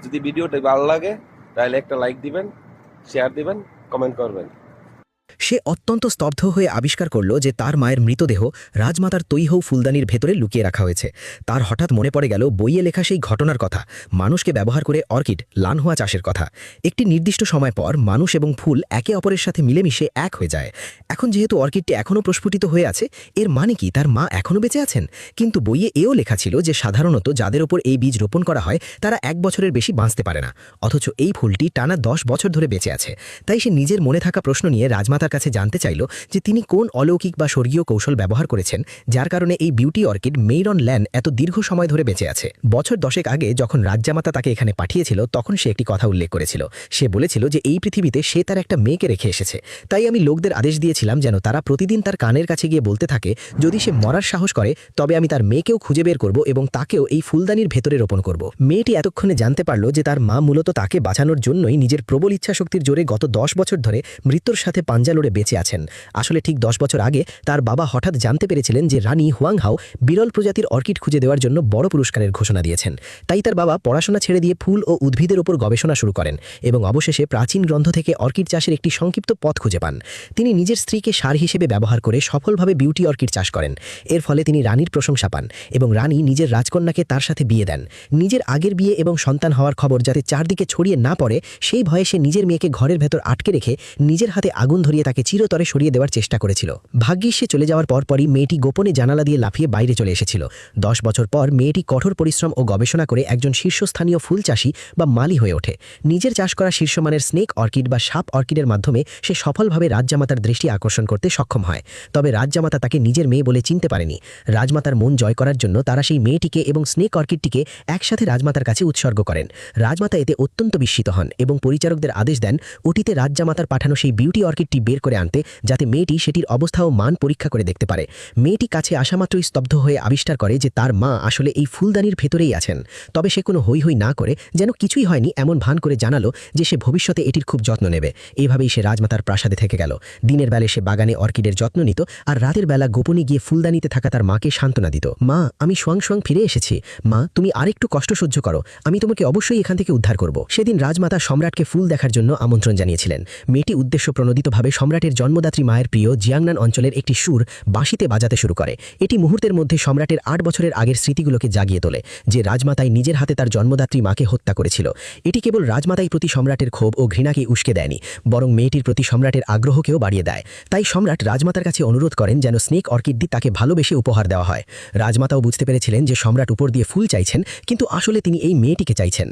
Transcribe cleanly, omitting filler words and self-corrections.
যদি ভিডিওটা ভালো লাগে তাহলে একটা লাইক দিবেন, শেয়ার দিবেন, কমেন্ট করবেন। সে অত্যন্ত স্তব্ধ হয়ে আবিষ্কার করল যে তার মায়ের মৃতদেহ রাজমাতার তৈহৌ ফুলদানির ভেতরে লুকিয়ে রাখা হয়েছে। তার হঠাৎ মনে পড়ে গেল বইয়ে লেখা সেই ঘটনার কথা, মানুষকে ব্যবহার করে অর্কিড লানহুয়া চাষের কথা। একটি নির্দিষ্ট সময় পর মানুষ এবং ফুল একে অপরের সাথে মিলেমিশে এক হয়ে যায়। এখন যেহেতু অর্কিডটি এখনও প্রস্ফুটিত হয়ে আছে, এর মানে কি তার মা এখনও বেঁচে আছেন? কিন্তু বইয়ে এও লেখা ছিল যে সাধারণত যাদের ওপর এই বীজ রোপণ করা হয় তারা 1 বছরের বেশি বাঁচতে পারে না, অথচ এই ফুলটি টানা 10 বছর ধরে বেঁচে আছে। তাই সে নিজের মনে থাকা প্রশ্ন নিয়ে রাজমাতার কাছে জানতে চাইল যে তিনি কোন অলৌকিক বা স্বর্গীয় কৌশল ব্যবহার করেছেন যার কারণে এই বিউটি অর্কিড মেইরন ল্যান এত দীর্ঘ সময় ধরে বেঁচে আছে। বছর 10 আগে যখন রাজমাতা তাকে এখানে পাঠিয়েছিল তখন সে একটি কথা উল্লেখ করেছিল। সে বলেছিল যে এই পৃথিবীতে সে তার একটা মেয়েকে রেখে এসেছে। তাই আমি লোকদের আদেশ দিয়েছিলাম যেন তারা প্রতিদিন তার কানের কাছে গিয়ে বলতে থাকে, যদি সে মরার সাহস করে তবে আমি তার মেয়েকেও খুঁজে বের করব এবং তাকেও এই ফুলদানির ভেতরে রোপণ করব। মেয়েটি এতক্ষণে জানতে পারল যে তার মা মূলত তাকে বাঁচানোর জন্যই নিজের প্রবল ইচ্ছাশক্তির জোরে গত 10 বছর ধরে মৃত্যুর সাথে পাঞ্জা লড়ে বেঁচে আছেন। আসলে ঠিক 10 বছর আগে তার বাবা হঠাৎ জানতে পেরেছিলেন যে রানী হুয়াংহাও বিরল প্রজাতির অর্কিড খুঁজে দেওয়ার জন্য বড় পুরস্কারের ঘোষণা দিয়েছেন। তাই তার বাবা পড়াশোনা ছেড়ে দিয়ে ফুল ও উদ্ভিদের উপর গবেষণা শুরু করেন এবং অবশেষে প্রাচীন গ্রন্থ থেকে অর্কিড চাষের একটি সংক্ষিপ্ত পথ খুঁজে পান। তিনি নিজের স্ত্রীকে সার হিসেবে ব্যবহার করে সফলভাবে বিউটি অর্কিড চাষ করেন। এর ফলে তিনি রানীর প্রশংসা পান এবং রানী নিজের রাজকন্যাকে তার সাথে বিয়ে দেন। নিজের আগের বিয়ে এবং সন্তান হওয়ার খবর যাতে চারদিকে ছড়িয়ে না পড়ে সেই ভয়ে সে নিজের মেয়েকে ঘরের ভেতর আটকে রেখে নিজের হাতে আগুন ধরিয়ে তাকে চিরতরে সরিয়ে দেওয়ার চেষ্টা করেছিল। ভাগ্যিস সে চলে যাওয়ার পরপরই মেয়েটি গোপনে জানালা দিয়ে লাফিয়ে বাইরে চলে এসেছিল। 10 বছর পর মেয়েটি কঠোর পরিশ্রম ও গবেষণা করে একজন শীর্ষস্থানীয় ফুল চাষী বা মালি হয়ে ওঠে। নিজের চাষ করা শীর্ষমানের স্নেক অর্কিড বা সাপ অর্কিডের মাধ্যমে সে সফলভাবে রাজজামাতার দৃষ্টি আকর্ষণ করতে সক্ষম হয়। তবে রাজজামাতা তাকে নিজের মেয়ে বলে চিনতে পারেনি। রাজমাতার মন জয় করার জন্য তারা সেই মেয়েটিকে এবং স্নেক অর্কিডটিকে একসাথে রাজমাতার কাছে উৎসর্গ করেন। রাজমাতা এতে অত্যন্ত বিস্মিত হন এবং পরিচারকদের আদেশ দেন অতীতে রাজজামাতার পাঠানো সেই বিউটি অর্কিডটি বের করে আনতে, যাতে মেয়েটি সেটির অবস্থা ও মান পরীক্ষা করে দেখতে পারে। মেয়েটি কাছে আসামাত্রই স্তব্ধ হয়ে আবিষ্কার করে যে তার মা আসলে এই ফুলদানির ভেতরেই আছেন। তবে সে কোনো হৈ হৈ না করে যেন কিছুই হয়নি এমন ভান করে জানালো যে সে ভবিষ্যতে এটির খুব যত্ন নেবে। এভাবেই সে রাজমাতার প্রাসাদে থেকে গেল। দিনের বেলায় সে বাগানে অর্কিডের যত্ন নিত আর রাতের বেলা গোপনে গিয়ে ফুলদানিতে থাকা তার মাকে সান্ত্বনা দিত। মা, আমি সোয়াং সোয়াং ফিরে এসেছি। মা, তুমি আরেকটু কষ্ট সহ্য করো, আমি তোমাকে অবশ্যই এখান থেকে উদ্ধার করব। সেদিন রাজমাতা সম্রাটকে ফুল দেখার জন্য আমন্ত্রণ জানিয়েছিলেন। মেয়েটি উদ্দেশ্য প্রণোদিতভাবে সম্রাটের জন্মদাত্রী মায়ের প্রিয় জিয়াংনান অঞ্চলের একটি সুর বাঁশিতে বাজাতে শুরু করে। এটি মুহূর্তের মধ্যে সম্রাটের 8 বছরের আগের স্মৃতিগুলোকে জাগিয়ে তোলে, যে রাজমাতাই নিজের হাতে তার জন্মদাত্রী মাকে হত্যা করেছিল। এটি কেবল রাজমাতাই প্রতি সম্রাটের ক্ষোভ ও ঘৃণাকে উস্কে দেয়নি, বরং মেয়েটির প্রতি সম্রাটের আগ্রহকেও বাড়িয়ে দেয়। তাই সম্রাট রাজমাতার কাছে অনুরোধ করেন যেন স্নেক অর্কিডটি তাকে ভালোবেসে উপহার দেওয়া হয়। রাজমাতাও বুঝতে পেরেছিলেন যে সম্রাট উপর দিয়ে ফুল চাইছেন, কিন্তু আসলে তিনি এই মেয়েটিকে চাইছেন।